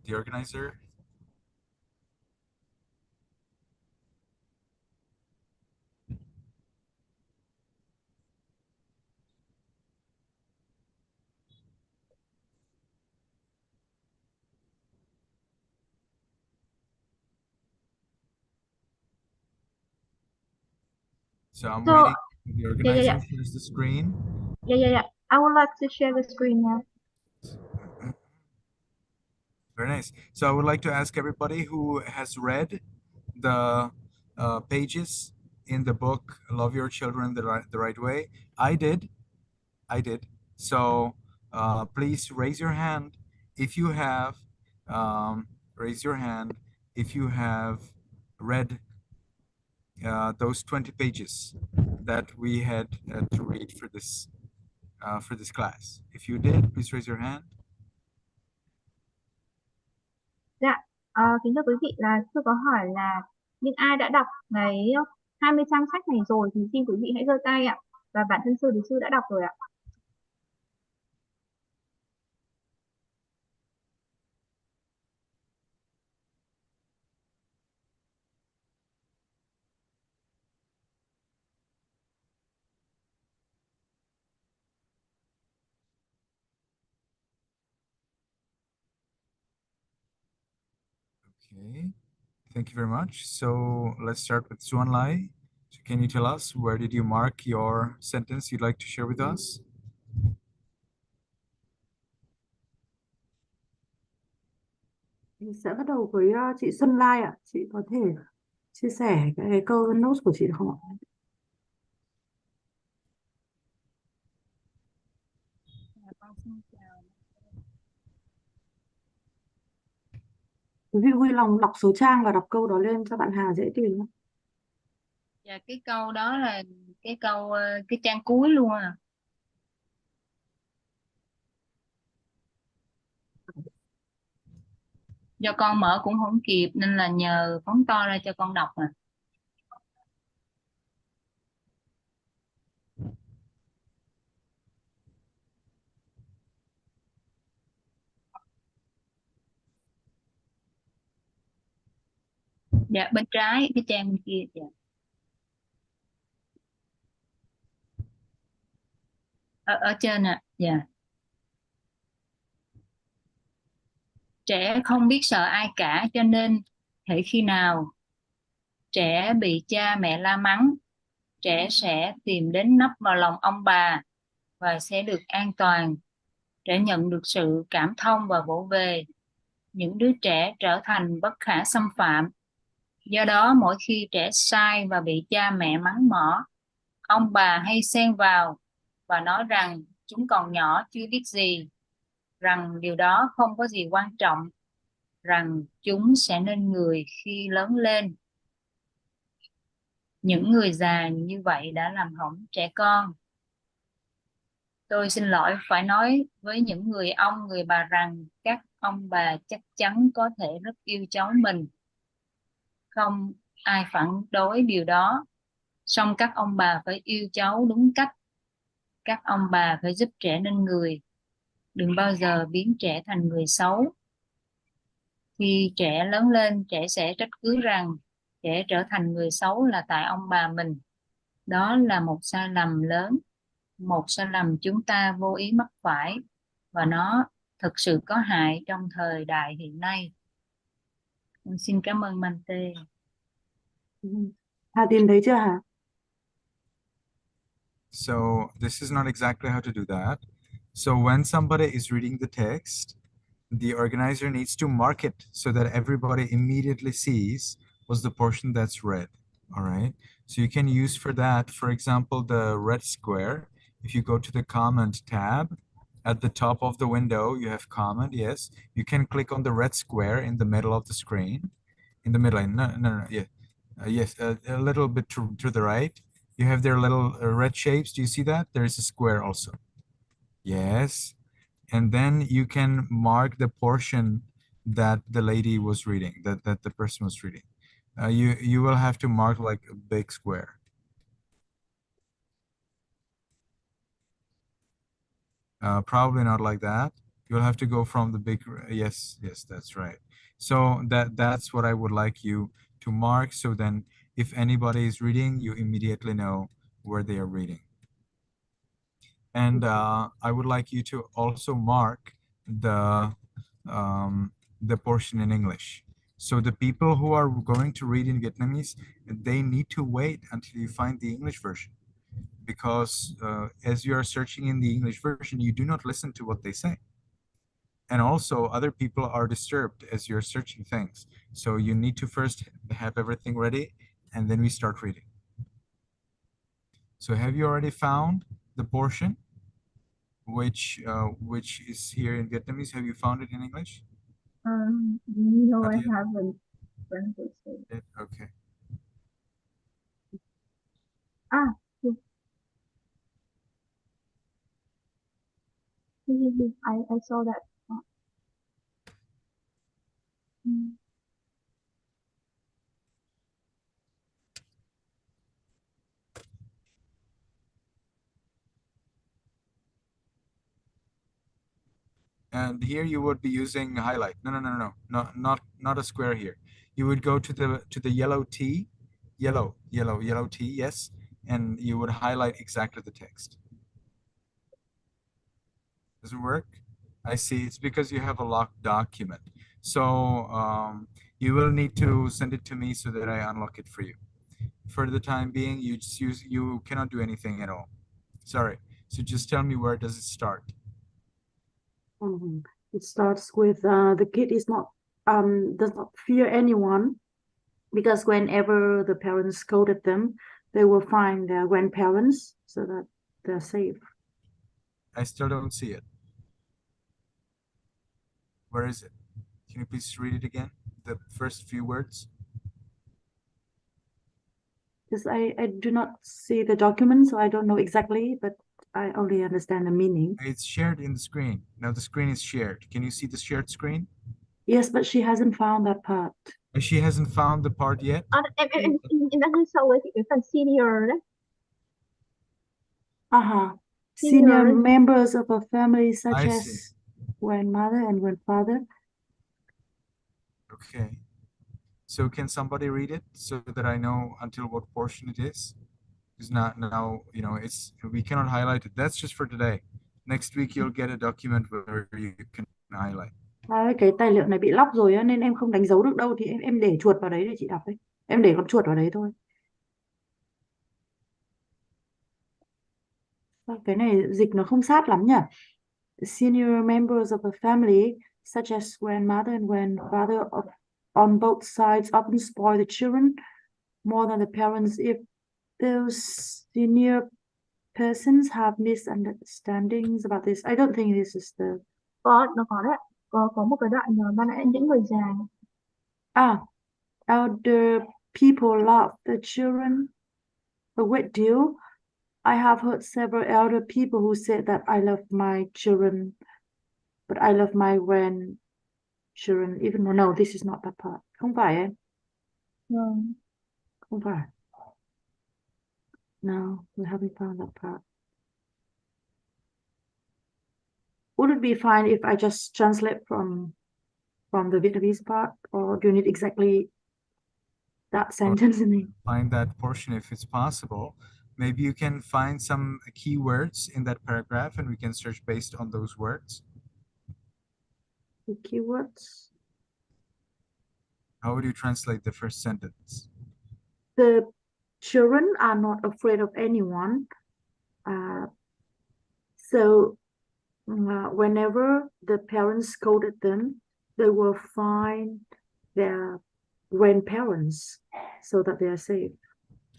the organizer? So I'm So, waiting for the yeah, organizer shares the screen. Yeah. I would like to share the screen now. Very nice. So I would like to ask everybody who has read the pages in the book Love Your Children the Right Way. I did. So please raise your hand if you have raise your hand if you have read those 20 pages that we had to read for this class. If you did, please raise your hand. Dạ, kính thưa quý vị là tôi có hỏi là những ai đã đọc cái 20 trang sách này rồi thì xin quý vị hãy giơ tay ạ. Và bản thân sư thì sư đã đọc rồi ạ. Okay, thank you very much. So let's start with Xuan Lai. So can you tell us where did you mark your sentence you'd like to share with us? Mình sẽ bắt đầu với chị Xuân Lai ạ. Chị có thể chia sẻ cái câu notes của chị được không ạ? Con xin chào. Quý vị vui lòng đọc số trang và đọc câu đó lên cho bạn Hà dễ tìm. Dạ, cái câu đó là cái câu cái trang cuối luôn à. Do con mở cũng không kịp nên là nhờ phóng to ra cho con đọc à. Dạ, bên trái cái trang bên kia. Dạ. Ở trên ạ. Dạ. Trẻ không biết sợ ai cả, cho nên hễ khi nào trẻ bị cha mẹ la mắng, trẻ sẽ tìm đến nấp vào lòng ông bà và sẽ được an toàn. Trẻ nhận được sự cảm thông và vỗ về. Những đứa trẻ trở thành bất khả xâm phạm. Do đó mỗi khi trẻ sai và bị cha mẹ mắng mỏ, ông bà hay xen vào và nói rằng chúng còn nhỏ chưa biết gì, rằng điều đó không có gì quan trọng, rằng chúng sẽ nên người khi lớn lên. Những người già như vậy đã làm hỏng trẻ con. Tôi xin lỗi phải nói với những người ông, người bà rằng các ông bà chắc chắn có thể rất yêu cháu mình. Không ai phản đối điều đó. Song các ông bà phải yêu cháu đúng cách. Các ông bà phải giúp trẻ nên người. Đừng bao giờ biến trẻ thành người xấu. Khi trẻ lớn lên, trẻ sẽ trách cứ rằng trẻ trở thành người xấu là tại ông bà mình. Đó là một sai lầm lớn, một sai lầm chúng ta vô ý mắc phải, và nó thực sự có hại trong thời đại hiện nay. Xin cảm ơn Mante. Hà tìm thấy chưa hả? So this is not exactly how to do that. So when somebody is reading the text, the organizer needs to mark it so that everybody immediately sees what's the portion that's read. All right. So you can use for that, for example, the red square. If you go to the comment tab at the top of the window, you have comment. Yes. You can click on the red square in the middle of the screen. In the middle. No. Yeah. Yes. A little bit to the right. You have their little red shapes. Do you see that? There is a square also. Yes. And then you can mark the portion that the lady was reading, that the person was reading. You will have to mark like a big square. Probably not like that. You'll have to go from the big, yes, that's right. So that's what I would like you to mark. So then if anybody is reading, you immediately know where they are reading. And I would like you to also mark the portion in English. So the people who are going to read in Vietnamese, they need to wait until you find the English version. Because as you are searching in the English version, you do not listen to what they say. And also other people are disturbed as you're searching things. So you need to first have everything ready, and then we start reading. So have you already found the portion which is here in Vietnamese? Have you found it in English? No, Not I yet? haven't. Okay. Yes. I saw that. And here you would be using highlight. No, not a square here. You would go to the yellow T, yellow T, yes, and you would highlight exactly the text. Does it work? I see. It's because you have a locked document. So you will need to send it to me so that I unlock it for you. For the time being, you cannot do anything at all. Sorry. So just tell me, where does it start? It starts with the kid is not does not fear anyone, because whenever the parents scolded them, they will find their grandparents so that they're safe. I still don't see it. Where is it? Can you please read it again? The first few words. Because I do not see the document, so I don't know exactly, but I only understand the meaning. It's shared in the screen. Now the screen is shared. Can you see the shared screen? Yes, but she hasn't found that part. She hasn't found the part yet? Em đang hơi sâu với cái phần senior đấy. Senior members of a family such I as see. grandmother and grandfather. Okay. So can somebody read it so that I know until what portion it is? Because now, you know, we cannot highlight it. That's just for today. Next week you'll get a document where you can highlight. Cái tài liệu này bị lock rồi á, nên em không đánh dấu được đâu, thì em để chuột vào đấy để chị đọc đấy. Em để con chuột vào đấy thôi. Cái này dịch nó không sát lắm nhỉ? The senior members of a family, such as grandmother and grandfather on both sides, often spoil the children more than the parents if those senior persons have misunderstandings about this. I don't think this is the... Nó có đấy. Có một cái đoạn ban nãy những người già. Elder people love the children a great deal. I have heard several elder people who said that I love my children, but I love my grandchildren even more. No, this is not that part. Không phải em. Không phải. No, we haven't found that part. Would it be fine if I just translate from the Vietnamese part, or do you need exactly that sentence in it? Find that portion if it's possible. Maybe you can find some keywords in that paragraph and we can search based on those words. The keywords? How would you translate the first sentence? The children are not afraid of anyone. So whenever the parents scolded them, they will find their grandparents so that they are safe.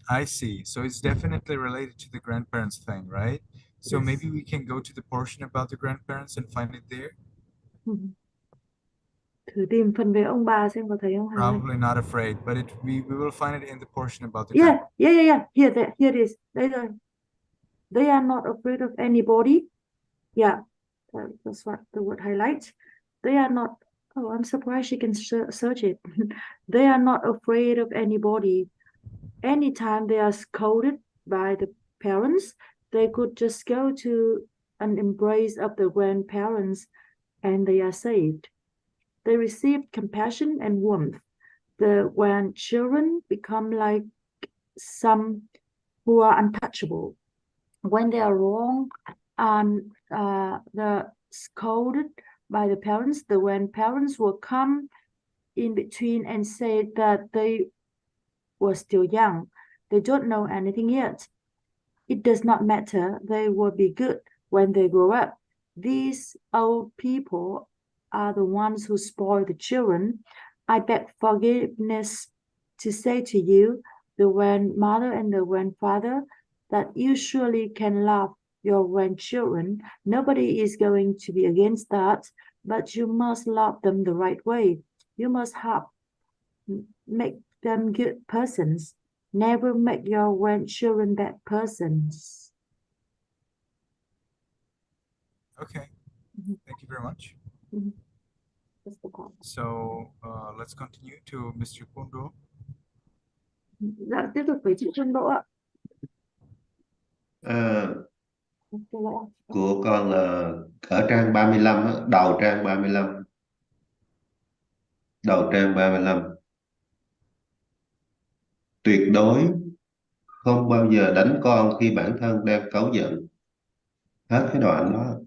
I see. So it's definitely related to the grandparents thing, right? So Yes. maybe we can go to the portion about the grandparents and find it there. Thử tìm phần về ông bà xem có thấy không? Probably not afraid, but we will find it in the portion about the Yeah. Here it is. They are not afraid of anybody. Yeah, that's what the word highlights. They are not. Oh, I'm surprised she can search it. They are not afraid of anybody. Anytime they are scolded by the parents, they could just go to an embrace of the grandparents and they are saved. They receive compassion and warmth. When children become like some who are untouchable, when they are wrong and they're scolded by the parents, when parents will come in between and say that they were still young, they don't know anything yet. It does not matter, they will be good when they grow up. These old people are the ones who spoil the children. I beg forgiveness to say to you, the grandmother and the grandfather, that you surely can love your grandchildren. Nobody is going to be against that, but you must love them the right way. You must make them good persons. Never make your grandchildren bad persons. Okay, thank you very much. That's the part. So let's continue to Mr. Kondo. Dạ, tiếp tục với chị Xuân Đỗ ạ. Của con là ở trang 35 á, đầu trang 35. Đầu trang 35. Tuyệt đối không bao giờ đánh con khi bản thân đang cáu giận. Hết cái đoạn đó.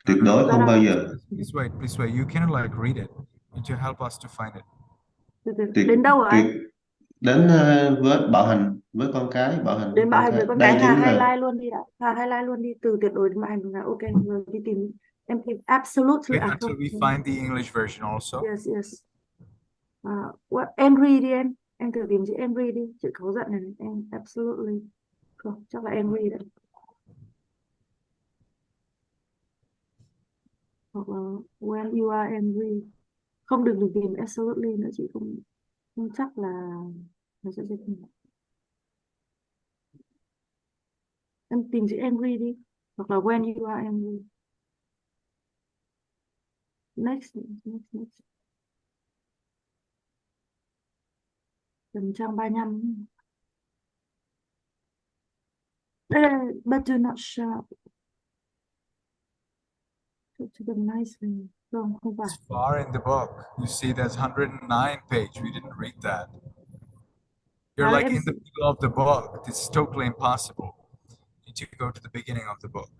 Tuyệt đối không bao giờ. Please wait. You cannot like read it. You need to help us to find it. Đến đâu hả anh? Đến với bạo hành với con cái, bạo hành Đến bạo hành với con đây cái. chính là highlight luôn đi đã. Highlight luôn đi, từ tuyệt đối đến bạo hành với con cái. Ok, rồi đi tìm. Em tìm absolutely. Wait until we find the English version also. Yes. Henry đi em. Em thử tìm chữ Henry đi. Chữ cáu giận này. Em absolutely. Không, chắc là Henry đấy. Hoặc là when you are angry. Không, đừng tìm absolutely nữa, chị không chắc là nó sẽ dịch. Em tìm chữ angry đi, hoặc là when you are angry. Next. Tầm trang 35. Đây, but do not shout. To them nicely. Không phải. It's far in the book. You see, there's 109 page. We didn't read that. You're like in the middle of the book. This is totally impossible. You need to go to the beginning of the book.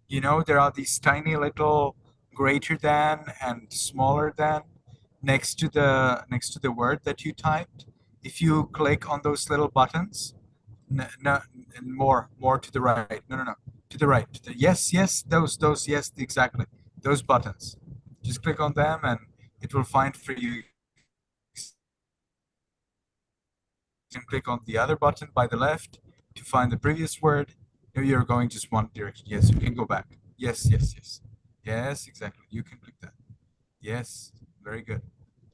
You know, there are these tiny little greater than and smaller than next to the word that you typed. If you click on those little buttons, more to the right. No, to the right. Yes, those, yes, exactly. Those buttons. Just click on them and it will find for you. You can click on the other button by the left to find the previous word. If you're going just one direction, yes, you can go back. Yes, exactly. You can click that. Yes, very good.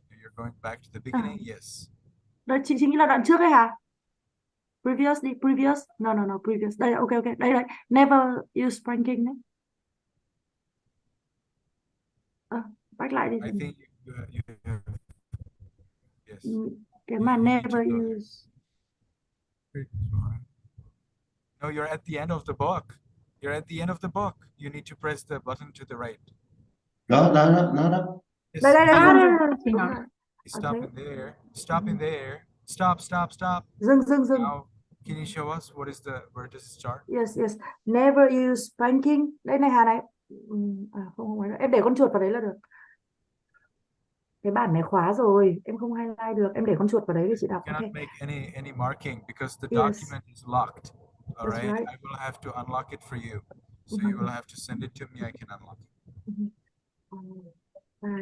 You're going back to the beginning. Yes. Đây chị nghĩ là đoạn trước ấy hả? Previous đi, previous. No, previous. Đây, ok. Đây. Never use spanking đấy. Back lại đi. I think you have. Yes. Cái mà never use. No, you're at the end of the book. You need to press the button to the right. Đó. Yes. Đây. Stop in there. Stop. Dừng. Now, can you show us where does it start? Yes. Never use spanking. Đây này Hà này. Không, em để con chuột vào đấy là được. Cái bản này khóa rồi, em không highlight được. Em để con chuột vào đấy để chị đọc. You cannot Okay. make any marking because the document is locked. All right? I will have to unlock it for you. So you will have to send it to me. I can unlock it.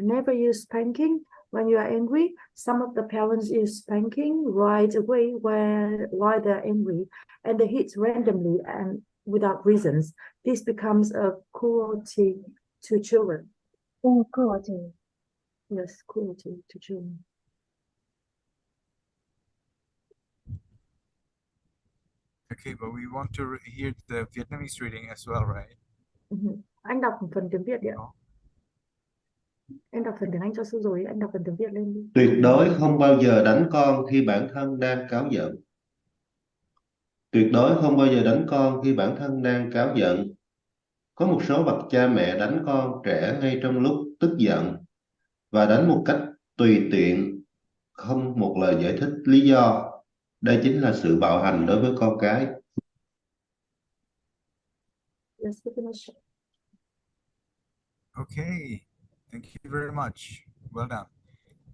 Never use spanking when you are angry. Some of the parents use spanking right away while they're angry, and they hit randomly and without reasons. This becomes a cruelty to children. Cruelty. Yes, cruelty to children. Okay, but we want to hear the Vietnamese reading as well, right? Anh đọc một phần tiếng Việt đi ạ. Em đọc phần tiếng Anh cho sư rồi, anh đọc phần tiếng Việt lên đi. Tuyệt đối không bao giờ đánh con khi bản thân đang cáu giận. Tuyệt đối không bao giờ đánh con khi bản thân đang cáu giận. Có một số bậc cha mẹ đánh con trẻ ngay trong lúc tức giận và đánh một cách tùy tiện, không một lời giải thích lý do. Đây chính là sự bạo hành đối với con cái. Yes, we finish. Okay, thank you very much. Well done.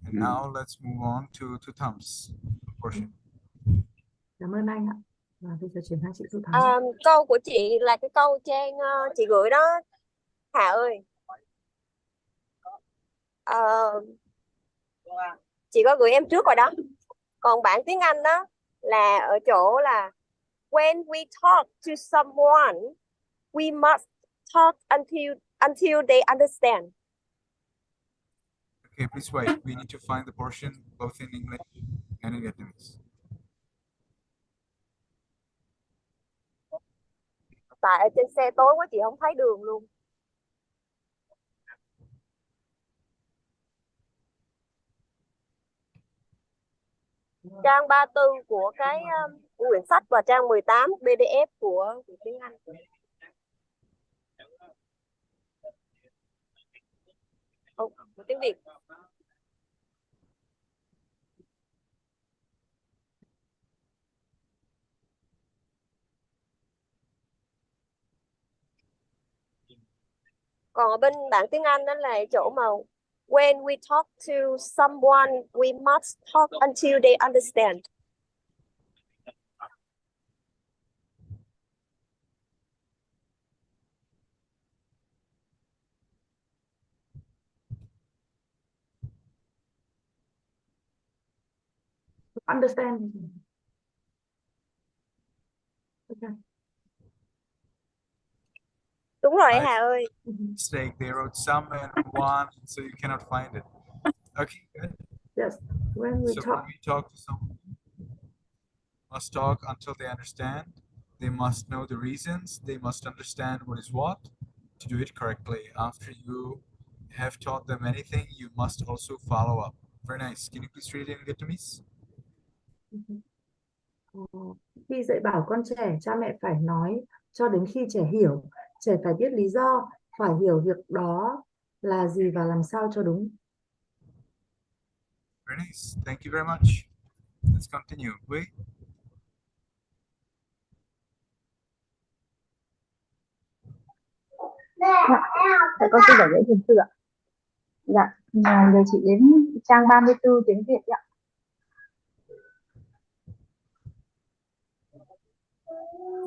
And now let's move on to Tham's portion. Cảm ơn anh ạ. Và bây giờ chuyển sang chị Thu Thắng. Câu của chị là cái câu trên chị gửi đó, Hà ơi. Ờ, chị có gửi em trước rồi đó. Còn bản tiếng Anh đó là ở chỗ là when we talk to someone, we must talk until they understand. Okay, please wait. We need to find the portion both in English and in Vietnamese. Tại ở trên xe tối quá chị không thấy đường luôn. Trang 34 của cái quyển sách và trang 18 PDF của tiếng Anh. Của tiếng Việt. Còn ở bên bản tiếng Anh đó là chỗ mà when we talk to someone, we must talk until they understand. Understand. Okay. Đúng rồi I Hà ơi. mistake. They wrote some and one, so you cannot find it. Okay, good. Yes. When we So talk. when we talk to someone, must talk until they understand. They must know the reasons. They must understand what is what to do it correctly. After you have taught them anything, you must also follow up. Very nice. Can you please read it in Vietnamese? Khi dạy bảo con trẻ, cha mẹ phải nói cho đến khi trẻ hiểu. Trẻ phải biết lý do, phải hiểu việc đó là gì và làm sao cho đúng. Very nice. Thank you very much. Let's continue. Wait. Thầy con xin giải lễ thiền sư ạ. Dạ, giờ chị đến trang 34 tiếng Việt ạ.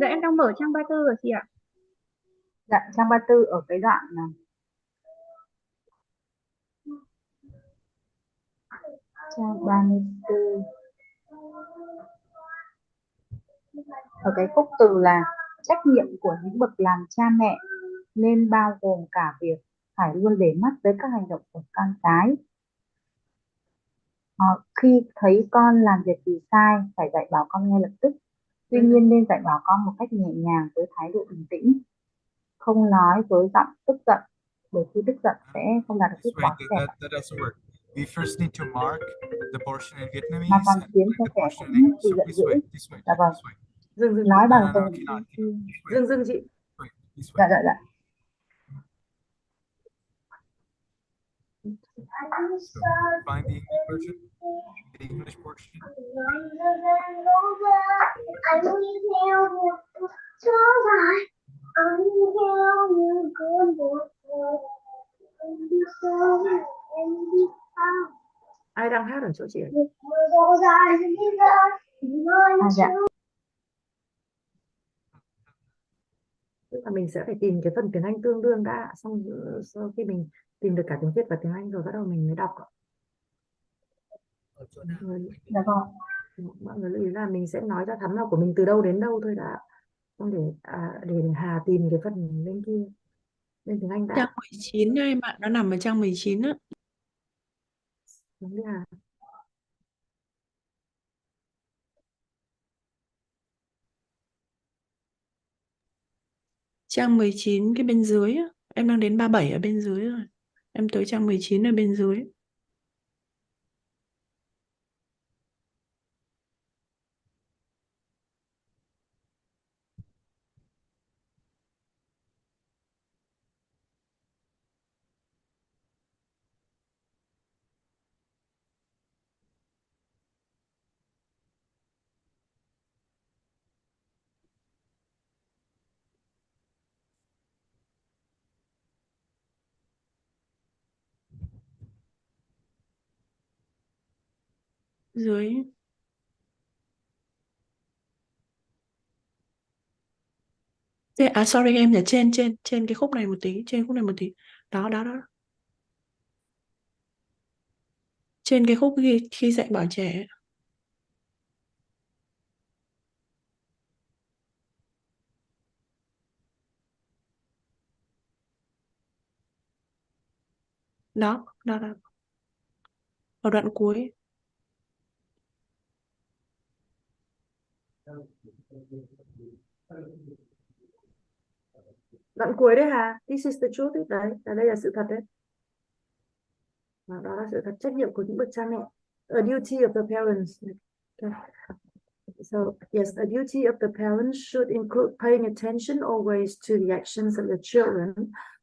Dạ em đang mở trang 34 rồi chị ạ. Dạ, trang 34 ở cái đoạn là trang 34 ở cái khúc từ là trách nhiệm của những bậc làm cha mẹ nên bao gồm cả việc phải luôn để mắt tới các hành động của con cái. Khi thấy con làm việc gì sai phải dạy bảo con ngay lập tức. Tuy nhiên nên dạy bảo con một cách nhẹ nhàng với thái độ bình tĩnh, không nói với giọng tức giận, bởi khi tức giận sẽ không đạt được kết quả tốt đẹp. That doesn't work. We first need to mark the portion in Vietnamese Mà còn and khiến mark cho the trẻ portion cũng in English. bị So giận please dữ. wait. Please wait. Dạ vâng. Please wait. Dừng. Nói bằng No, từ cannot. Please wait. Dừng chị. Wait. Please dạ wait. dạ. So find the English version, the English portion. Ai đang hát ở chỗ chị? Dạ. Tức là mình sẽ phải tìm cái phần tiếng Anh tương đương đã, xong sau khi mình tìm được cả tiếng Việt và tiếng Anh rồi bắt đầu mình mới đọc. Dạ vâng. Mọi người lưu ý là mình sẽ nói ra thắm nào của mình từ đâu đến đâu thôi đã, không để Hà tìm cái phần bên kia, bên tiếng Anh đã. Trang 19 đây bạn, nó nằm ở trang 19 á. Đúng đi Hà. Trang 19 cái bên dưới á, em đang đến 37 ở bên dưới rồi. Em tới trang 19 ở bên dưới. Dưới. Sorry em, là trên cái khúc này một tí, trên khúc này một tí. Đó. Trên cái khúc khi dạy bảo trẻ. Đó. Ở đoạn cuối. Đoạn cuối đấy hả? This is the truth. Đấy, đây là sự thật đấy. Đó là sự thật, trách nhiệm của những bậc cha mẹ. A duty of the parents. Okay. So, yes, a duty of the parents should include paying attention always to the actions of the children.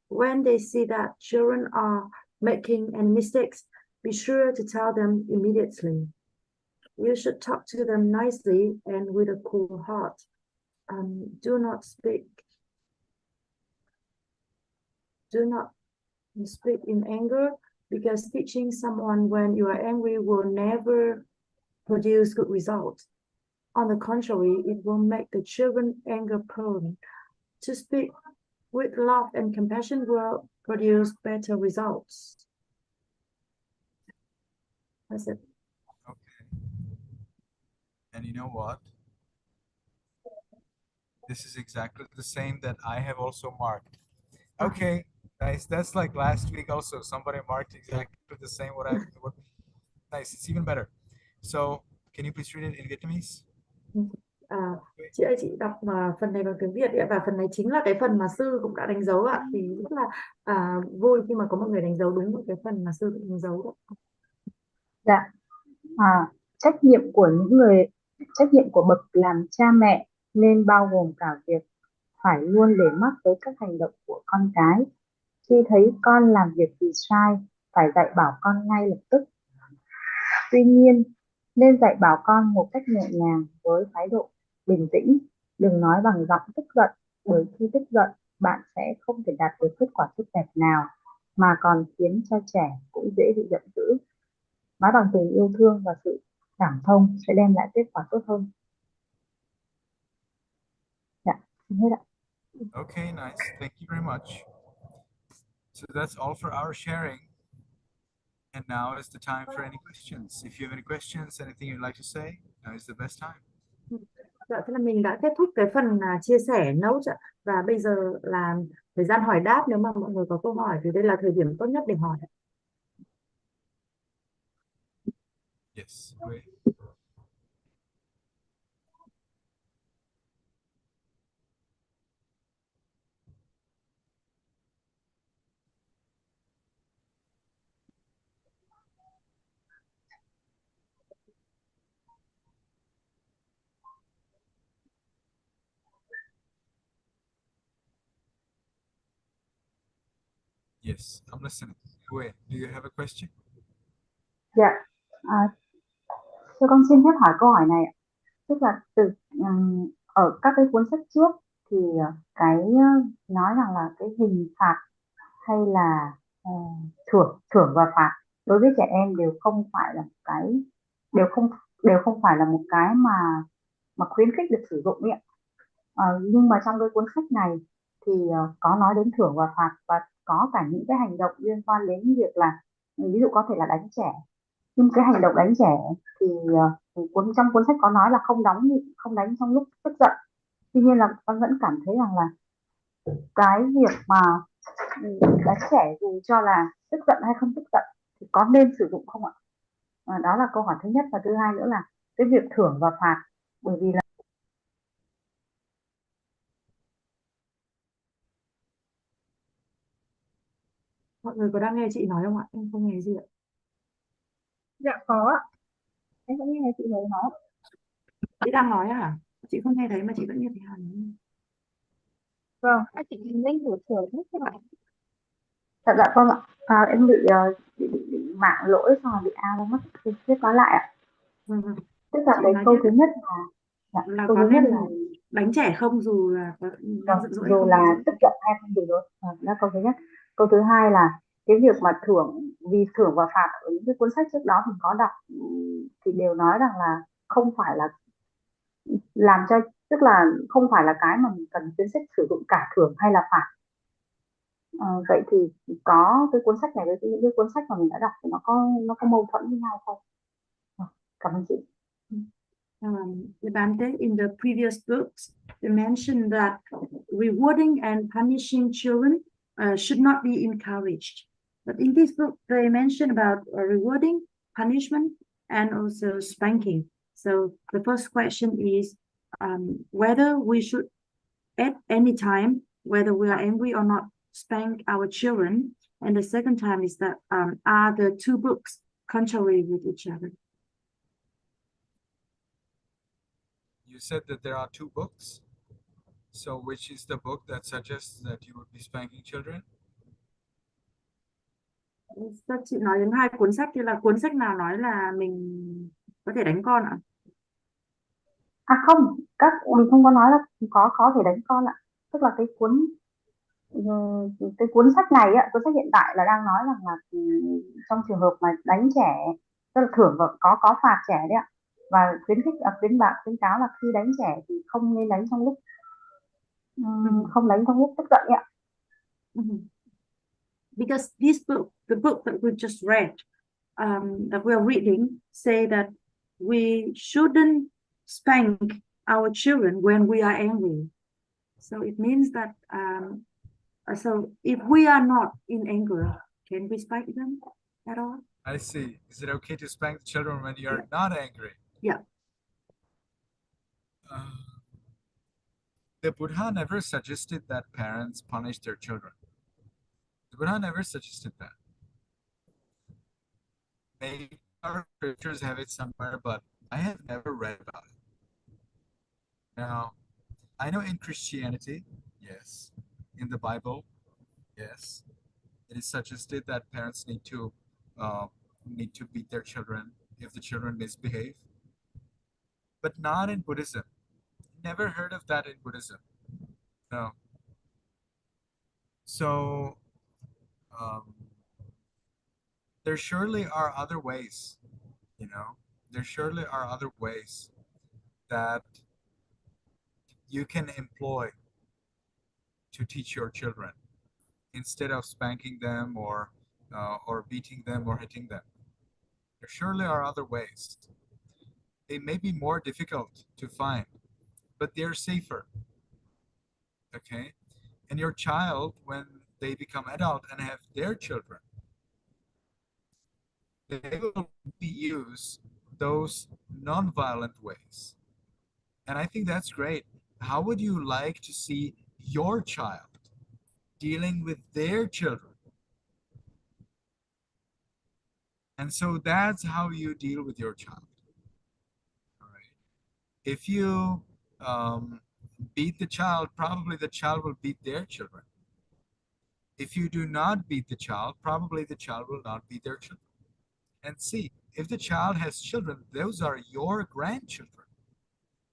When they see that children are making any mistakes, be sure to tell them immediately. You should talk to them nicely and with a cool heart. Do not speak in anger, because teaching someone when you are angry will never produce good results. On the contrary, it will make the children anger prone. To speak with love and compassion will produce better results. That's it. Okay. And you know what? This is exactly the same that I have also marked. Okay, nice. That's like last week also. Somebody marked exactly the same what nice. It's even better. So, can you please read it in Vietnamese? Chị ơi, chị đọc phần này bằng tiếng Việt ạ, và phần này chính là cái phần mà sư cũng đã đánh dấu ạ. Thì rất là vui khi mà có một người đánh dấu đúng cái phần mà sư cũng đánh dấu đó. Dạ. Trách nhiệm của bậc làm cha mẹ nên bao gồm cả việc phải luôn để mắt tới các hành động của con cái. Khi thấy con làm việc gì sai, phải dạy bảo con ngay lập tức. Tuy nhiên, nên dạy bảo con một cách nhẹ nhàng với thái độ bình tĩnh, đừng nói bằng giọng tức giận, bởi khi tức giận, bạn sẽ không thể đạt được kết quả tốt đẹp nào, mà còn khiến cho trẻ cũng dễ bị giận dữ. Nói bằng tình yêu thương và sự cảm thông sẽ đem lại kết quả tốt hơn. Dạ, xin hết ạ. Okay, nice. Thank you very much. So that's all for our sharing. And now is the time for any questions. If you have any questions, anything you'd like to say, now is the best time. Dạ, thế là mình đã kết thúc cái phần chia sẻ notes ạ. Và bây giờ là thời gian hỏi đáp. Nếu mà mọi người có câu hỏi thì đây là thời điểm tốt nhất để hỏi. Yes, great. Yes, I'm listening. Wait, do you have a question? Dạ, thưa con xin phép hỏi câu hỏi này ạ. Tức là ở các cái cuốn sách trước thì cái nói rằng là cái hình phạt hay là thưởng và phạt đối với trẻ em đều không phải là một cái đều không phải là một cái mà khuyến khích được sử dụng ấy ạ. Nhưng mà trong cái cuốn sách này thì có nói đến thưởng và phạt, và có cả những cái hành động liên quan đến việc là ví dụ có thể là đánh trẻ. Nhưng cái hành động đánh trẻ thì trong cuốn sách có nói là không đánh trong lúc tức giận. Tuy nhiên là con vẫn cảm thấy rằng là cái việc mà đánh trẻ dù cho là tức giận hay không tức giận thì có nên sử dụng không ạ? Đó là câu hỏi thứ nhất. Và thứ hai nữa là cái việc thưởng và phạt, bởi vì là Mọi người có đang nghe chị nói không ạ? Em không nghe gì ạ. Dạ có ạ. Em cũng nghe chị Huế nói. Chị đang nói hả? Chị không nghe thấy mà chị vẫn nghe thấy Hàn. Vâng, các chị nên thử thử hết thế nào. Dạ vâng ạ. Em bị mạng lỗi xong rồi bị out mất. Tiếp nói lại ạ. Vâng. Tức là Chị cái nói câu tiếp thứ nhất là câu có thứ nhất nên là đánh trẻ không dù là có đang giận dỗi hay dù không là giận dỗi. tức giận hay không được rồi. Đó là câu thứ nhất. Câu thứ hai là cái việc mà vì thưởng và phạt ở những cái cuốn sách trước đó mình có đọc thì đều nói rằng là không phải là làm cho, tức là không phải là cái mà mình cần khuyến khích sử dụng cả thưởng hay là phạt. Vậy thì có cái cuốn sách này với những cái cuốn sách mà mình đã đọc thì nó có mâu thuẫn với nhau không? Cảm ơn chị. Bhante, in the previous books, they mentioned that rewarding and punishing children should not be encouraged. But in this book, they mention about rewarding, punishment, and also spanking. So the first question is whether we should, at any time, whether we are angry or not, spank our children. And the second time is that are the two books contrary with each other? You said that there are two books. So which is the book that suggests that you would be spanking children? Các chị nói đến hai cuốn sách thì là cuốn sách nào nói là mình có thể đánh con ạ? Không, mình không có nói là có thể đánh con ạ. Tức là cái cuốn sách này cuốn sách hiện tại là đang nói rằng là trong trường hợp mà đánh trẻ, tức là thưởng và có phạt trẻ đấy ạ. Và khuyến cáo là khi đánh trẻ thì không nên đánh trong lúc không đánh trong lúc tức giận ạ. Because this book, the book that we just read, that we are reading, say that we shouldn't spank our children when we are angry. So it means that so if we are not in anger, can we spank them at all? I see. Is it okay to spank the children when you're not angry? Yeah. The Buddha never suggested that parents punish their children. The Buddha never suggested that. Maybe our scriptures have it somewhere, but I have never read about it. Now, I know in Christianity, yes. In the Bible, yes. It is suggested that parents need to beat their children if the children misbehave. But not in Buddhism. Never heard of that in Buddhism. No. So there surely are other ways, there surely are other ways that you can employ to teach your children instead of spanking them or beating them or hitting them. There surely are other ways. They may be more difficult to find, but they're safer. Okay? And your child, when they become adult and have their children, they will use those non-violent ways. And I think that's great. How would you like to see your child dealing with their children? And so that's how you deal with your child. All right. If you beat the child, probably the child will beat their children. If you do not beat the child, probably the child will not beat their children. And see, if the child has children, those are your grandchildren.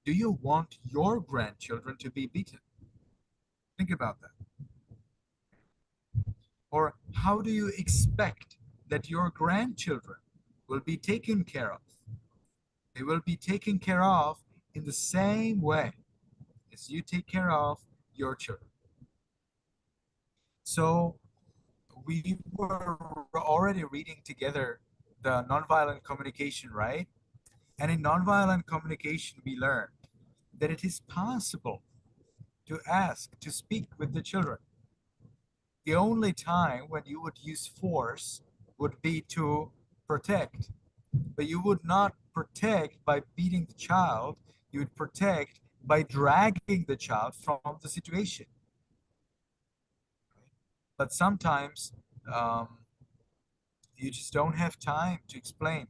Do you want your grandchildren to be beaten? Think about that. Or how do you expect that your grandchildren will be taken care of? They will be taken care of in the same way as you take care of your children. So we were already reading together the nonviolent communication, right? And in nonviolent communication, we learned that it is possible to speak with the children. The only time when you would use force would be to protect, but you would not protect by beating the child. You would protect by dragging the child from the situation. But sometimes you just don't have time to explain.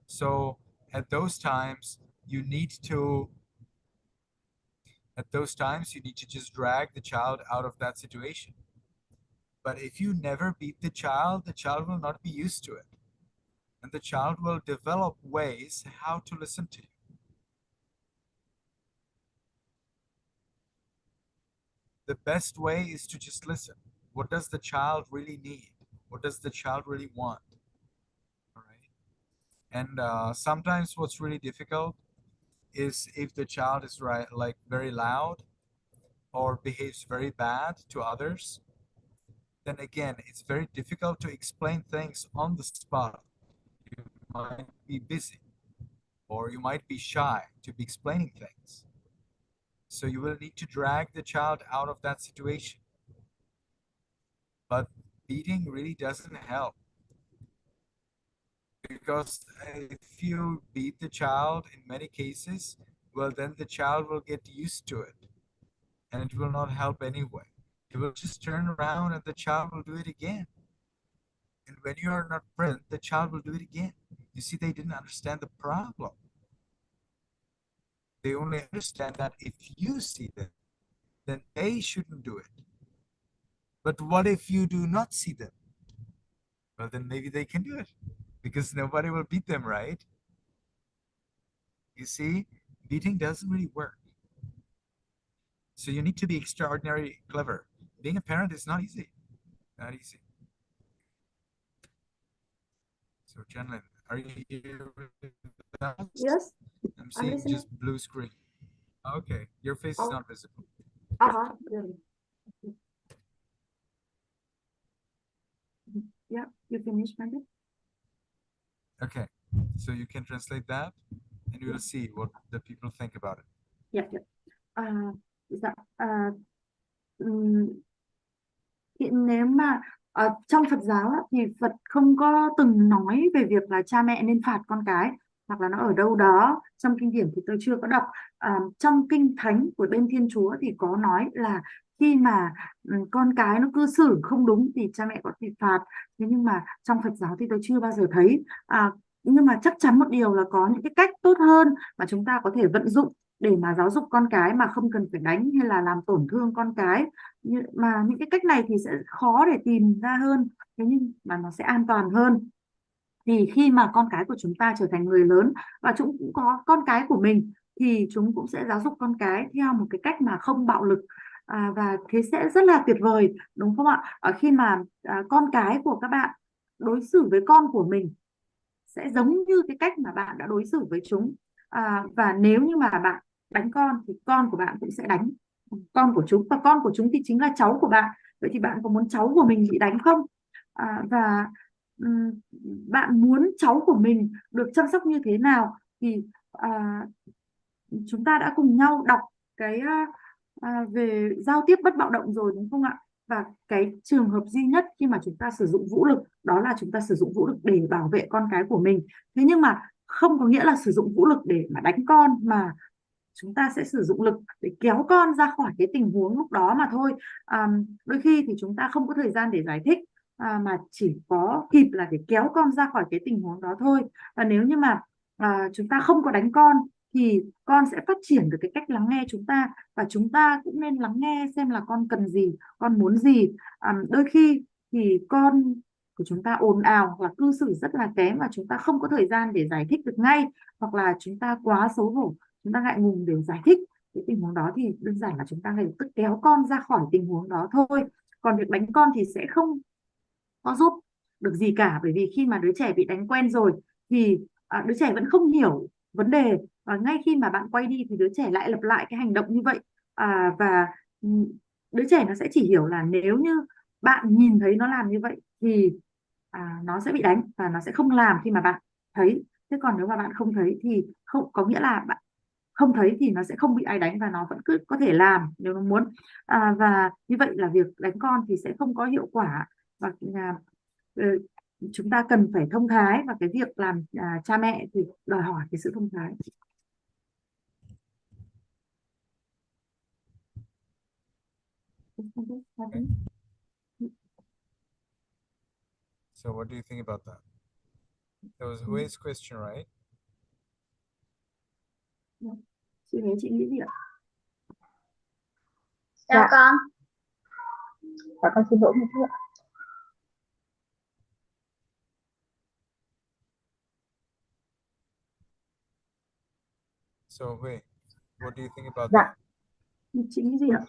So at those times, you need to just drag the child out of that situation. But if you never beat the child will not be used to it. And the child will develop ways how to listen to you. The best way is to just listen. What does the child really need? What does the child really want? All right. And sometimes what's really difficult is if the child is like very loud or behaves very bad to others, then again, it's very difficult to explain things on the spot. You might be busy or you might be shy to be explaining things. So you will need to drag the child out of that situation. But beating really doesn't help. Because if you beat the child in many cases, well, then the child will get used to it. And it will not help anyway. It will just turn around and the child will do it again. And when you are not present, the child will do it again. You see, they didn't understand the problem. They only understand that if you see them, then they shouldn't do it. But what if you do not see them? Well, then maybe they can do it because nobody will beat them, right? You see, beating doesn't really work. So you need to be extraordinarily clever. Being a parent is not easy. Not easy. So, Janlin, are you here with us? Yes, I'm I'm seeing listening. just blue screen. Okay, your face is Oh. not visible. Really. Yeah, you finished, Mandy? Okay, so you can translate that and you will see what the people think about it. Dạ, dạ. Dạ, ừm, nếu mà trong Phật giáo á, thì Phật không có từng nói về việc là cha mẹ nên phạt con cái, hoặc là nó ở đâu đó trong kinh điển thì tôi chưa có đọc. Trong kinh thánh của bên Thiên Chúa thì có nói là khi mà con cái nó cư xử không đúng thì cha mẹ có thể phạt. Thế nhưng mà trong Phật giáo thì tôi chưa bao giờ thấy. Nhưng mà chắc chắn một điều là có những cái cách tốt hơn mà chúng ta có thể vận dụng để mà giáo dục con cái mà không cần phải đánh hay là làm tổn thương con cái. Mà những cái cách này thì sẽ khó để tìm ra hơn, thế nhưng mà nó sẽ an toàn hơn. Thì khi mà con cái của chúng ta trở thành người lớn và chúng cũng có con cái của mình thì chúng cũng sẽ giáo dục con cái theo một cái cách mà không bạo lực, và thế sẽ rất là tuyệt vời, đúng không ạ? Khi mà con cái của các bạn đối xử với con của mình sẽ giống như cái cách mà bạn đã đối xử với chúng. Và nếu như mà bạn đánh con thì con của bạn cũng sẽ đánh con của chúng, và con của chúng thì chính là cháu của bạn. Vậy thì bạn có muốn cháu của mình bị đánh không? Và bạn muốn cháu của mình được chăm sóc như thế nào thì chúng ta đã cùng nhau đọc cái về giao tiếp bất bạo động rồi, đúng không ạ? Và cái trường hợp duy nhất khi mà chúng ta sử dụng vũ lực đó là chúng ta sử dụng vũ lực để bảo vệ con cái của mình. Thế nhưng mà không có nghĩa là sử dụng vũ lực để mà đánh con, mà chúng ta sẽ sử dụng lực để kéo con ra khỏi cái tình huống lúc đó mà thôi. Đôi khi thì chúng ta không có thời gian để giải thích, mà chỉ có kịp là để kéo con ra khỏi cái tình huống đó thôi. Và nếu như mà chúng ta không có đánh con thì con sẽ phát triển được cái cách lắng nghe chúng ta, và chúng ta cũng nên lắng nghe xem là con cần gì, con muốn gì. Đôi khi thì con của chúng ta ồn ào hoặc là cư xử rất là kém và chúng ta không có thời gian để giải thích được ngay, hoặc là chúng ta quá xấu hổ, chúng ta ngại ngùng để giải thích cái tình huống đó, thì đơn giản là chúng ta ngay lập tức kéo con ra khỏi tình huống đó thôi. Còn việc đánh con thì sẽ không có giúp được gì cả, bởi vì khi mà đứa trẻ bị đánh quen rồi thì đứa trẻ vẫn không hiểu vấn đề, và ngay khi mà bạn quay đi thì đứa trẻ lại lặp lại cái hành động như vậy. Và đứa trẻ nó sẽ chỉ hiểu là nếu như bạn nhìn thấy nó làm như vậy thì nó sẽ bị đánh, và nó sẽ không làm khi mà bạn thấy. Thế còn nếu mà bạn không thấy thì không có nghĩa là bạn không thấy thì nó sẽ không bị ai đánh, và nó vẫn cứ có thể làm nếu nó muốn. Và như vậy là việc đánh con thì sẽ không có hiệu quả, và chúng ta cần phải thông thái, và cái việc làm cha mẹ thì đòi hỏi cái sự thông thái. So what do you think about that? That was Hui's question, right? Chị Huế, chị nghĩ gì ạ? Dạ con. Dạ con xin lỗi một chút ạ. So Hui, what do you think about Dạ. that? Chị nghĩ gì ạ?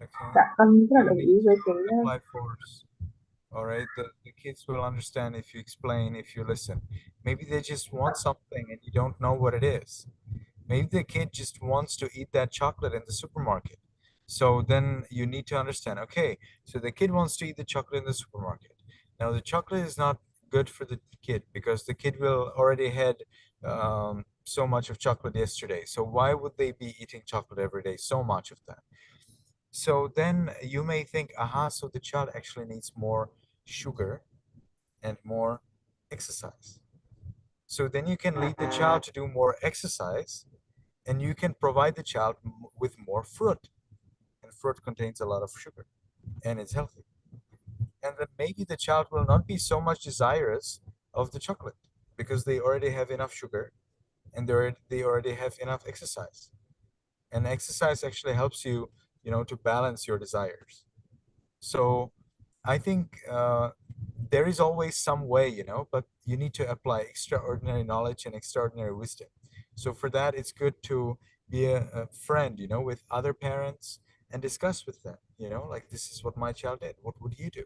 Okay. Dạ con rất là You đồng need ý với to cái apply force. All right, the kids will understand if you explain, if you listen. Maybe they just want something and you don't know what it is. Maybe the kid just wants to eat that chocolate in the supermarket. So then you need to understand, okay, so the kid wants to eat the chocolate in the supermarket. Now the chocolate is not good for the kid because the kid will already had so much of chocolate yesterday. So why would they be eating chocolate every day, so much of that? So then you may think, aha, so the child actually needs more sugar and more exercise. So then you can lead the child to do more exercise and you can provide the child with more fruit. And fruit contains a lot of sugar and it's healthy. And then maybe the child will not be so much desirous of the chocolate because they already have enough sugar and they already have enough exercise. And exercise actually helps you, to balance your desires. So I think there is always some way, but you need to apply extraordinary knowledge and extraordinary wisdom. So for that, it's good to be a friend, with other parents and discuss with them, like this is what my child did. What would you do?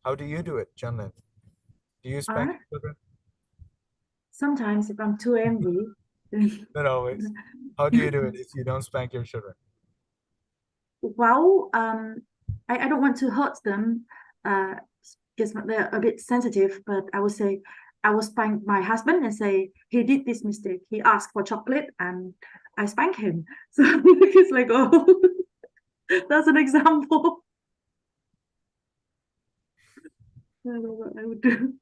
How do you do it, Janlin? Do you spank your children? Sometimes if I'm too angry. Not always. How do you do it if you don't spank your children? Well, I don't want to hurt them because they're a bit sensitive, but I would say I will spank my husband and say he did this mistake. He asked for chocolate and I spank him. So it's like, oh, that's an example. I don't know what I would do.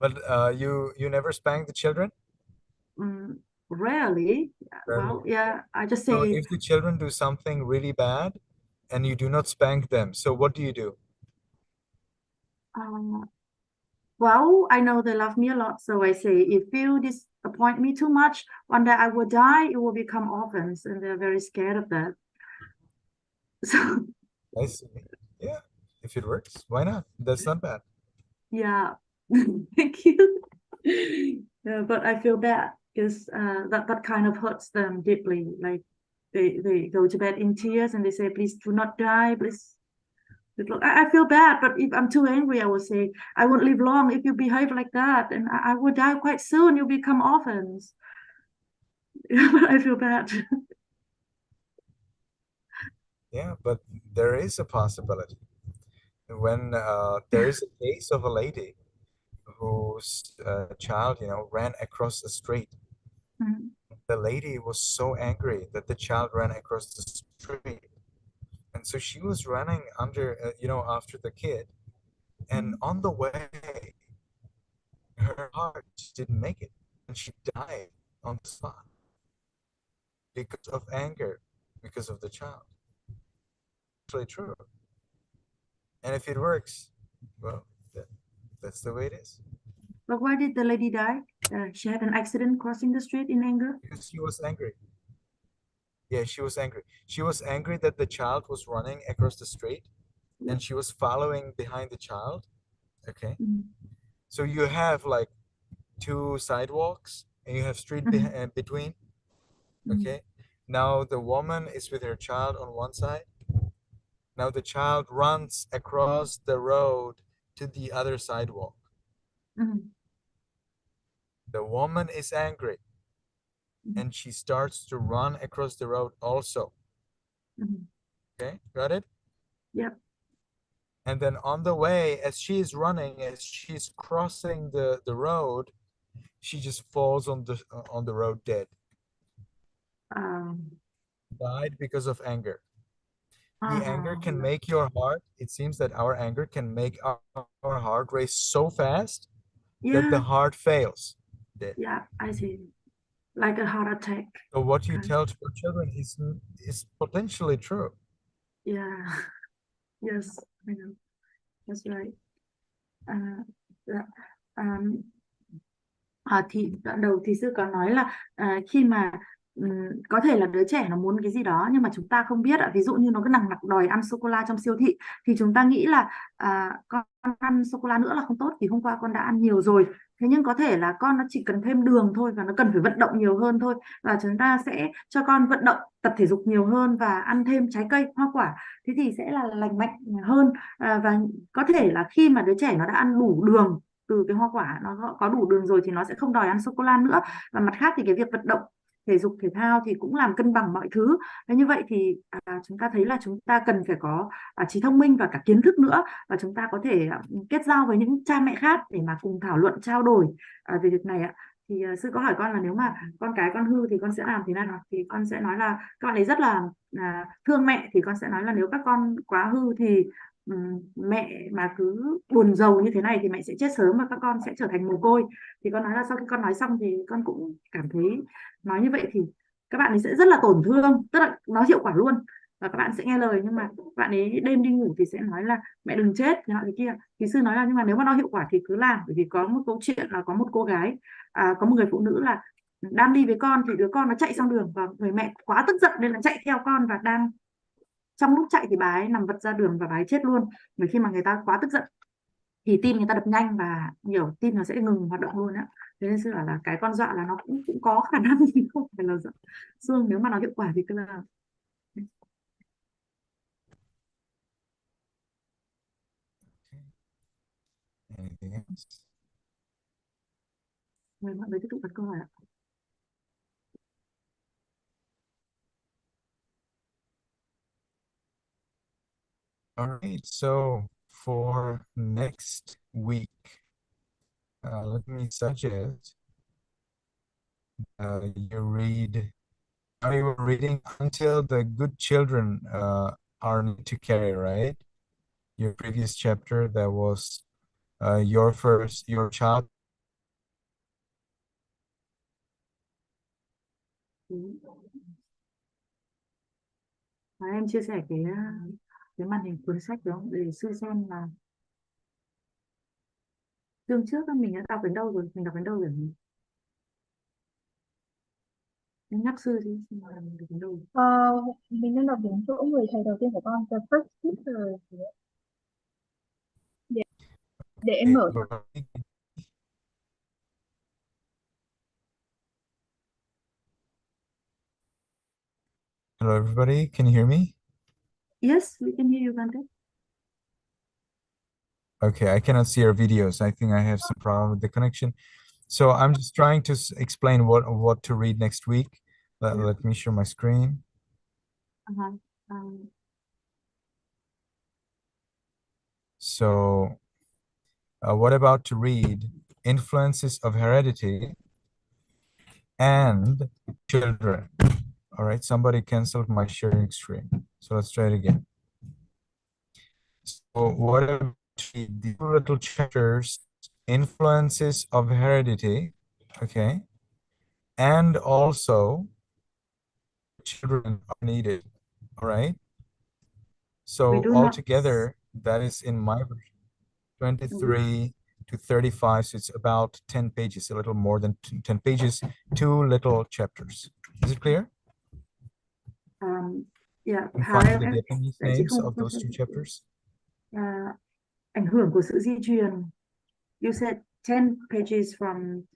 But you never spank the children? Rarely. Well, yeah, I just So say. if the children do something really bad and you do not spank them, so what do you do? Well, I know they love me a lot, so I say, if you disappoint me too much, one day I will die, you will become orphans, and they're very scared of that. So I see. Yeah, if it works, why not? That's not bad. yeah, thank you. Yeah, but I feel bad because that kind of hurts them deeply. Like they go to bed in tears and they say, please do not die, please. I feel bad, but if I'm too angry, I will say, I won't live long if you behave like that, and I will die quite soon. You become orphans. But I feel bad. Yeah, but there is a possibility. When there is a case of a lady whose child, ran across the street. The lady was so angry that the child ran across the street. And so she was running after the kid. And on the way, her heart didn't make it. And she died on the spot because of anger, because of the child. It's really true. And if it works, well, that's the way it is. But why did the lady die? She had an accident crossing the street in anger? Because she was angry. Yeah, she was angry. She was angry that the child was running across the street and she was following behind the child. Okay. So you have like two sidewalks and you have street between. Okay. Now the woman is with her child on one side. Now the child runs across the road to the other sidewalk. The woman is angry and she starts to run across the road also. Okay, got it? Yep. And then on the way, as she's running, as she's crossing the road, she just falls on the road dead. Died because of anger. The anger can make your heart, it seems that our anger can make our heart race so fast that the heart fails. Dead. Yeah, I see. like a heart attack. So what you Okay. tell to your children is potentially true. Yeah. Yes, I know. That's right. Dạ. Thì đoạn đầu thì sư có nói là khi mà có thể là đứa trẻ nó muốn cái gì đó nhưng mà chúng ta không biết ạ. Ví dụ như nó cứ nằng nặc đòi ăn sô cô la trong siêu thị thì chúng ta nghĩ là con ăn sô cô la nữa là không tốt vì hôm qua con đã ăn nhiều rồi. Thế nhưng có thể là con nó chỉ cần thêm đường thôi và nó cần phải vận động nhiều hơn thôi, và chúng ta sẽ cho con vận động, tập thể dục nhiều hơn và ăn thêm trái cây, hoa quả, thế thì sẽ là lành mạnh hơn. Và có thể là khi mà đứa trẻ nó đã ăn đủ đường từ cái hoa quả, nó có đủ đường rồi thì nó sẽ không đòi ăn sô cô la nữa. Và mặt khác thì cái việc vận động thể dục thể thao thì cũng làm cân bằng mọi thứ. Và như vậy thì chúng ta thấy là chúng ta cần phải có trí thông minh và cả kiến thức nữa, và chúng ta có thể kết giao với những cha mẹ khác để mà cùng thảo luận trao đổi về việc này ạ. Thì sư có hỏi con là nếu mà con cái con hư thì con sẽ làm thế nào, thì con sẽ nói là các bạn ấy rất là thương mẹ, thì con sẽ nói là nếu các con quá hư thì mẹ mà cứ buồn rầu như thế này thì mẹ sẽ chết sớm và các con sẽ trở thành mồ côi. Thì con nói là sau khi con nói xong thì con cũng cảm thấy nói như vậy thì các bạn ấy sẽ rất là tổn thương, tức là nó hiệu quả luôn và các bạn sẽ nghe lời. Nhưng mà các bạn ấy đêm đi ngủ thì sẽ nói là mẹ đừng chết thế nọ thế kia. Thì sư nói là nhưng mà nếu mà nó hiệu quả thì cứ làm. Bởi vì có một câu chuyện là có một cô gái, có một người phụ nữ là đang đi với con thì đứa con nó chạy sang đường và người mẹ quá tức giận nên là chạy theo con, và đang trong lúc chạy thì bà ấy nằm vật ra đường và bà ấy chết luôn. Bởi khi mà người ta quá tức giận thì tim người ta đập nhanh và nhiều tim nó sẽ ngừng hoạt động luôn á. Thế nên sư bảo là cái con dọa là nó cũng có khả năng thì không phải là xương, nếu mà nó hiệu quả thì cứ là. Anything else? Mời mọi người tiếp tục đặt câu hỏi ạ. All right, so for next week, let me suggest you read. Now you were reading until the good children are need to carry, right? Your previous chapter that was your child. Em chia sẻ cái màn hình cuốn sách đó để sư xem là chương trước mình đã đọc đến đâu rồi, mình đọc đến đâu rồi. Em nhắc sư đi, mình đọc đến đâu. Mình đang đọc đến chỗ người thầy đầu tiên của con, the first teacher. Để em mở. Hello, everybody. Can you hear me? Yes, we can hear you, Bante. Okay, I cannot see your videos. I think I have some problem with the connection. So I'm just trying to explain what to read next week. Let me share my screen. So what about to read influences of heredity and children? All right, somebody canceled my sharing screen. So let's try it again. So what about the two little chapters, influences of heredity, okay, and also children are needed, all right? So altogether, that is in my version, 23 to 35, so it's about 10 pages, a little more than 10 pages, two little chapters. Is it clear? Yeah. You find the Japanese names of those two chapters? Ảnh hưởng của sự di truyền. You said 10 pages from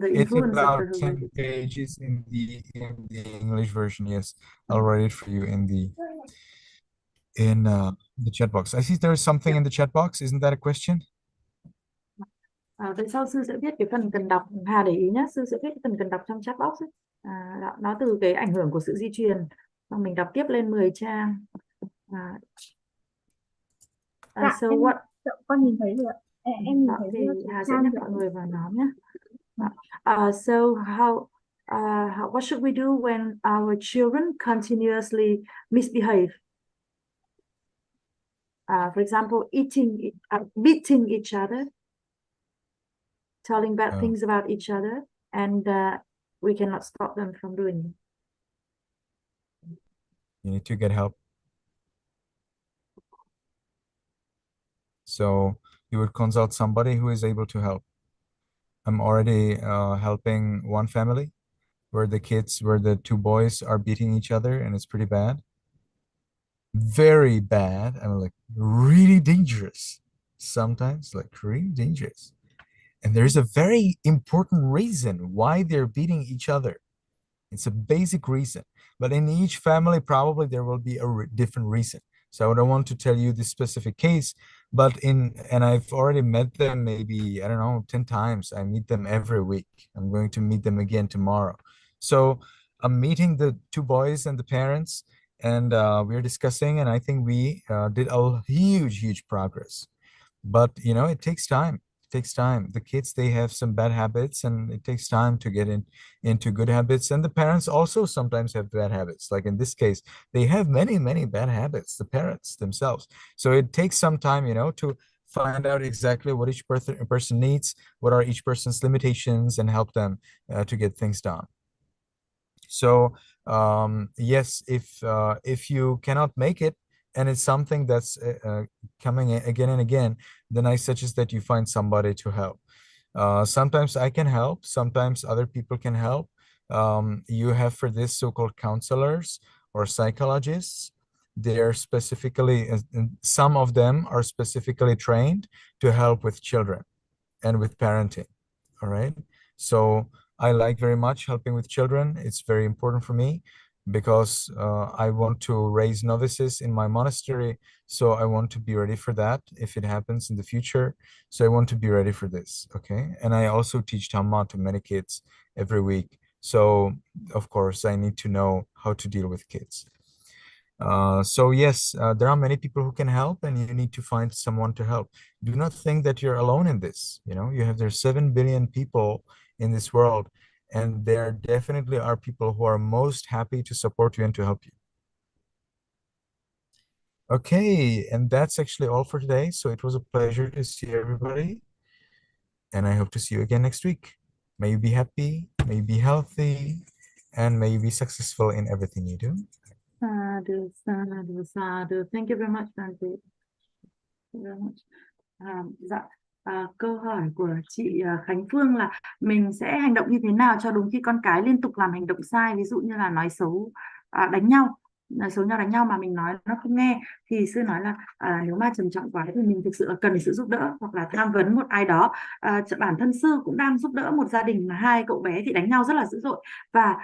the influence it's about of the 10 pages in the English version. Yes, I'll write it for you in the chat box. I see there is something in the chat box. Isn't that a question? Vậy sau sư sẽ viết cái phần cần đọc. Hà để ý nhé, sư sẽ viết cái phần cần đọc trong chat box ấy. Nó từ cái ảnh hưởng của sự di truyền. Xong mình đọc tiếp lên 10 trang. So what? Con nhìn thấy rồi ạ. Em nhìn thấy thì Hà sẽ nhắc mọi người vào nhóm nhé. So what should we do when our children continuously misbehave? For example, beating each other, telling bad things about each other, and we cannot stop them from doing it. You need to get help. So you would consult somebody who is able to help. I'm already helping one family where the two boys are beating each other, and it's pretty bad. Very bad. I mean, like really dangerous. Sometimes like really dangerous. And there's a very important reason why they're beating each other. It's a basic reason. But in each family, probably there will be a different reason. So I don't want to tell you this specific case, but and I've already met them maybe, I don't know, 10 times. I meet them every week. I'm going to meet them again tomorrow. So I'm meeting the two boys and the parents, and we're discussing, and I think we did a huge progress. But, you know, it takes time. It takes time. The kids, they have some bad habits, and it takes time to get into good habits. And the parents also sometimes have bad habits. Like in this case, they have many bad habits, the parents themselves. So it takes some time, you know, to find out exactly what each person needs, what are each person's limitations, and help them to get things done. So yes, if you cannot make it, and it's something that's coming again and again, then I suggest that you find somebody to help. Sometimes I can help, sometimes other people can help. You have for this so-called counselors or psychologists. They're specifically, some of them are specifically trained to help with children and with parenting. All right. So I like very much helping with children. It's very important for me because I want to raise novices in my monastery. So I want to be ready for that if it happens in the future. So I want to be ready for this. Okay. And I also teach Dhamma to many kids every week. So of course I need to know how to deal with kids. So yes, there are many people who can help, and you need to find someone to help. Do not think that you're alone in this. You know, there's 7 billion people in this world, and there definitely are people who are most happy to support you and to help you. Okay, and that's actually all for today. So it was a pleasure to see everybody, and I hope to see you again next week. May you be happy, may you be healthy, and may you be successful in everything you do. Sadhu, sadhu, sadhu. Thank you very much, Bante. Thank you very much. Dạ, câu hỏi của chị Khánh Phương là mình sẽ hành động như thế nào cho đúng khi con cái liên tục làm hành động sai, ví dụ như là nói xấu, đánh nhau, nói xấu nhau, đánh nhau mà mình nói nó không nghe, thì sư nói là nếu mà trầm trọng quá thì mình thực sự là cần sự giúp đỡ hoặc là tham vấn một ai đó. Bản thân sư cũng đang giúp đỡ một gia đình mà hai cậu bé thì đánh nhau rất là dữ dội, và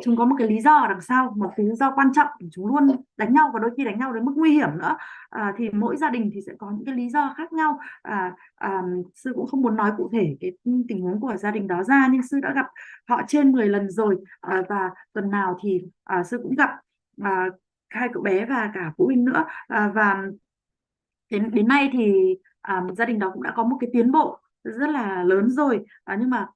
chúng có một cái lý do ở đằng sau, một cái lý do quan trọng, chúng luôn đánh nhau và đôi khi đánh nhau đến mức nguy hiểm nữa. Thì mỗi gia đình thì sẽ có những cái lý do khác nhau. Sư cũng không muốn nói cụ thể cái tình huống của gia đình đó ra, nhưng sư đã gặp họ trên 10 lần rồi, và tuần nào thì sư cũng gặp hai cậu bé và cả phụ huynh nữa, và đến nay thì gia đình đó cũng đã có một cái tiến bộ rất là lớn rồi, nhưng mà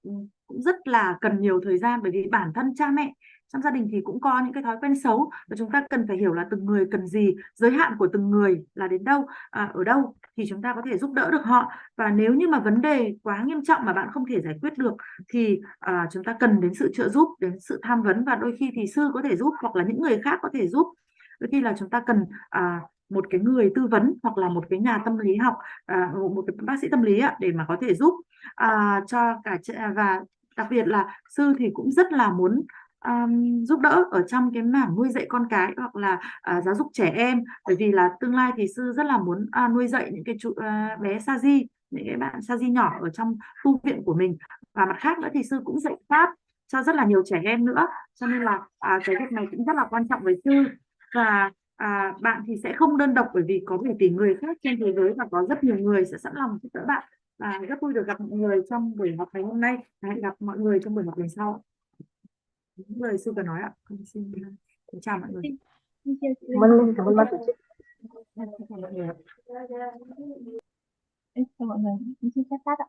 cũng rất là cần nhiều thời gian, bởi vì bản thân cha mẹ trong gia đình thì cũng có những cái thói quen xấu, và chúng ta cần phải hiểu là từng người cần gì, giới hạn của từng người là đến đâu, ở đâu thì chúng ta có thể giúp đỡ được họ. Và nếu như mà vấn đề quá nghiêm trọng mà bạn không thể giải quyết được thì chúng ta cần đến sự trợ giúp, đến sự tham vấn, và đôi khi thì sư có thể giúp hoặc là những người khác có thể giúp. Đôi khi là chúng ta cần một cái người tư vấn hoặc là một cái nhà tâm lý học, một cái bác sĩ tâm lý để mà có thể giúp cho cả. Và đặc biệt là sư thì cũng rất là muốn giúp đỡ ở trong cái mảng nuôi dạy con cái hoặc là giáo dục trẻ em, bởi vì là tương lai thì sư rất là muốn nuôi dạy những cái bé sa di, những cái bạn sa di nhỏ ở trong tu viện của mình. Và mặt khác nữa thì sư cũng dạy pháp cho rất là nhiều trẻ em nữa, cho nên là cái việc này cũng rất là quan trọng với sư. Và bạn thì sẽ không đơn độc, bởi vì có nhiều tỷ người khác trên thế giới và có rất nhiều người sẽ sẵn lòng giúp đỡ bạn. Và rất vui được gặp mọi người trong buổi học ngày hôm nay. Hẹn gặp mọi người trong buổi học lần sau. Những lời sư vừa nói ạ. Con xin chào mọi người. Cảm ơn bác tổ chức. Chào mọi người. Chào mọi người. Xin phép tắt ạ.